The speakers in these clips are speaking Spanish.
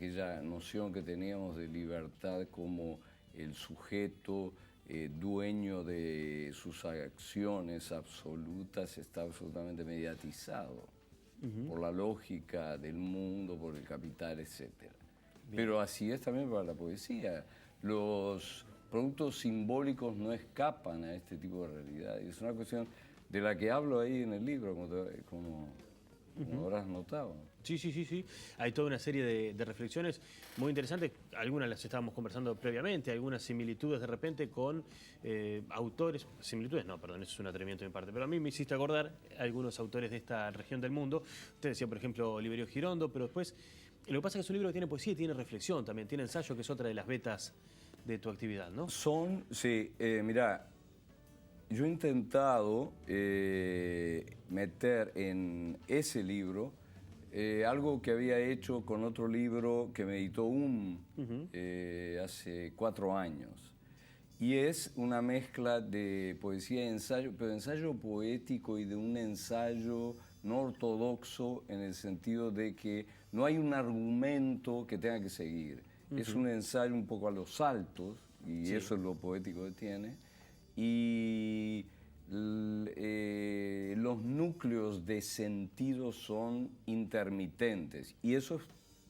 aquella noción que teníamos de libertad como el sujeto dueño de sus acciones absolutas está absolutamente mediatizado por la lógica del mundo, por el capital, etc. Pero así es también para la poesía. Los productos simbólicos no escapan a este tipo de realidad. Y es una cuestión de la que hablo ahí en el libro, como habrás notado. Sí. Hay toda una serie de reflexiones muy interesantes. Algunas las estábamos conversando previamente, algunas similitudes de repente con autores. Similitudes, no, perdón, eso es un atrevimiento de mi parte. Pero a mí me hiciste acordar algunos autores de esta región del mundo. Usted decía, por ejemplo, Oliverio Girondo, pero después. Lo que pasa es que es un libro que tiene poesía y tiene reflexión también, tiene ensayo, que es otra de las vetas de tu actividad, ¿no? Sí, mirá, yo he intentado meter en ese libro algo que había hecho con otro libro que me editó hace 4 años. Y es una mezcla de poesía y ensayo, pero de ensayo poético y de un ensayo no ortodoxo en el sentido de que no hay un argumento que tenga que seguir. Es un ensayo un poco a los saltos, y eso es lo poético que tiene. Y los núcleos de sentido son intermitentes, y eso es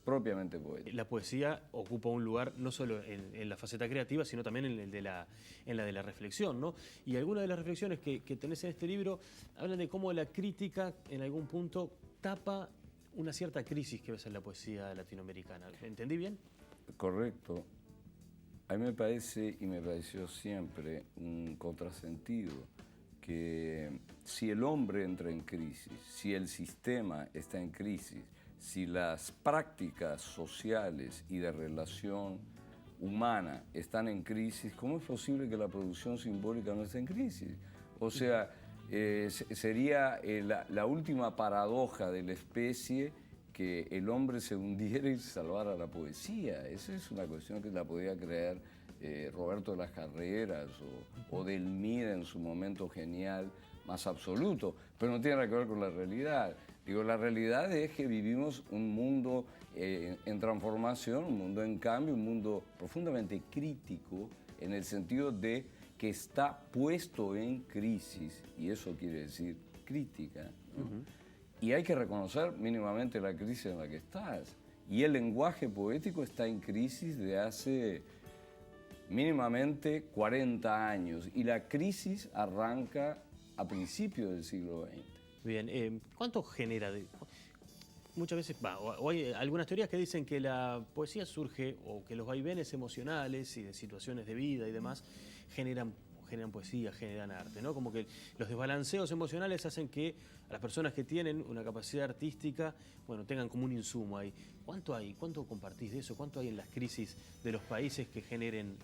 propiamente poético. La poesía ocupa un lugar no solo en la faceta creativa, sino también en la de la reflexión, ¿no? Y algunas de las reflexiones que tenés en este libro hablan de cómo la crítica en algún punto tapa una cierta crisis que ves en la poesía latinoamericana. ¿Entendí bien? Correcto. A mí me parece, y me pareció siempre, un contrasentido que si el hombre entra en crisis, si el sistema está en crisis, si las prácticas sociales y de relación humana están en crisis, ¿cómo es posible que la producción simbólica no esté en crisis? O sea, sería la última paradoja de la especie que el hombre se hundiera y salvara la poesía. Esa es una cuestión que la podía creer Roberto de las Carreras o Delmira en su momento genial más absoluto, pero no tiene nada que ver con la realidad. Digo, la realidad es que vivimos un mundo en transformación, un mundo en cambio, un mundo profundamente crítico en el sentido de que está puesto en crisis, y eso quiere decir crítica, ¿no? Y hay que reconocer mínimamente la crisis en la que estás. Y el lenguaje poético está en crisis de hace mínimamente 40 años. Y la crisis arranca a principios del siglo XX. Bien, ¿cuánto genera? Muchas veces, o hay algunas teorías que dicen que la poesía surge, o que los vaivenes emocionales y de situaciones de vida y demás generan poesía, generan arte, ¿no? Como que los desbalanceos emocionales hacen que a las personas que tienen una capacidad artística, bueno, tengan como un insumo ahí. ¿Cuánto hay? ¿Cuánto compartís de eso? ¿Cuánto hay en las crisis de los países que generen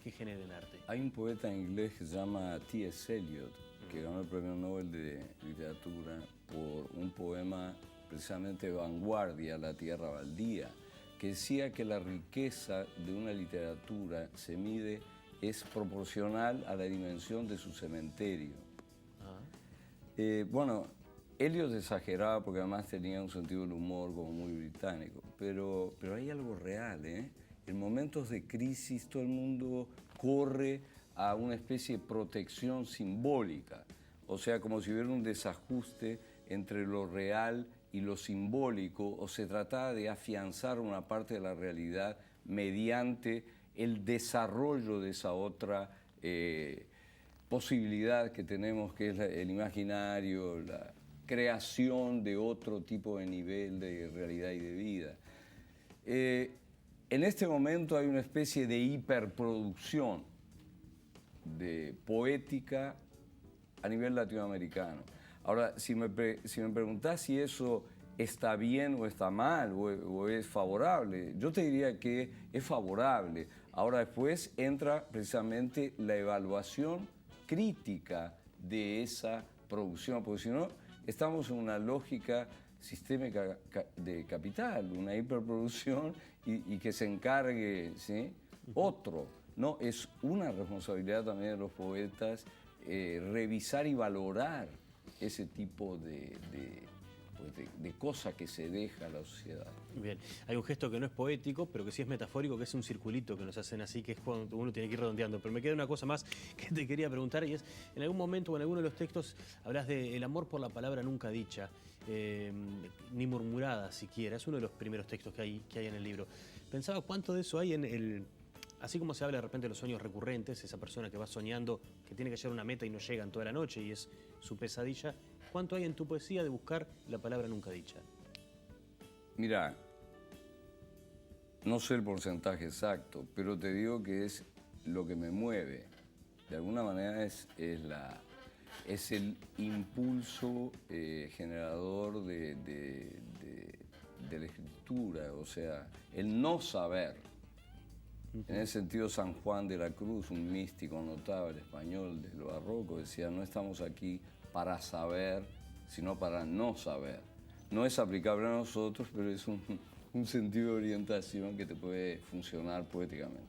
arte? Hay un poeta inglés que se llama T.S. Eliot, que ganó el Premio Nobel de Literatura por un poema precisamente vanguardia, La tierra baldía, que decía que la riqueza de una literatura es proporcional a la dimensión de su cementerio. Bueno, Eliot exageraba porque además tenía un sentido del humor como muy británico, pero hay algo real, ¿eh? En momentos de crisis todo el mundo corre a una especie de protección simbólica, o sea, como si hubiera un desajuste entre lo real y lo simbólico, o se trataba de afianzar una parte de la realidad mediante el desarrollo de esa otra posibilidad que tenemos, que es el imaginario, la creación de otro tipo de nivel de realidad y de vida. En este momento hay una especie de hiperproducción de poética a nivel latinoamericano. Ahora, si me preguntás si eso está bien o está mal o es favorable, yo te diría que es favorable. Ahora después entra precisamente la evaluación crítica de esa producción, porque si no estamos en una lógica sistémica de capital, una hiperproducción y que se encargue, ¿sí?, otro. No, es una responsabilidad también de los poetas revisar y valorar ese tipo de pues, de cosa que se deja a la sociedad. Bien, hay un gesto que no es poético, pero que sí es metafórico, que es un circulito que nos hacen así, que es cuando uno tiene que ir redondeando. Pero me queda una cosa más que te quería preguntar, y es, en algún momento o en alguno de los textos hablas del amor por la palabra nunca dicha, ni murmurada siquiera. Es uno de los primeros textos que hay en el libro. Pensaba cuánto de eso hay en el... Así como se habla de repente de los sueños recurrentes, esa persona que va soñando que tiene que llegar a una meta y no llega en toda la noche y es su pesadilla, ¿cuánto hay en tu poesía de buscar la palabra nunca dicha? Mira, no sé el porcentaje exacto, pero te digo que es lo que me mueve. De alguna manera es el impulso generador de la escritura, o sea, el no saber. En ese sentido, San Juan de la Cruz, un místico notable español del barroco, decía, no estamos aquí para saber, sino para no saber. No es aplicable a nosotros, pero es un sentido de orientación que te puede funcionar poéticamente.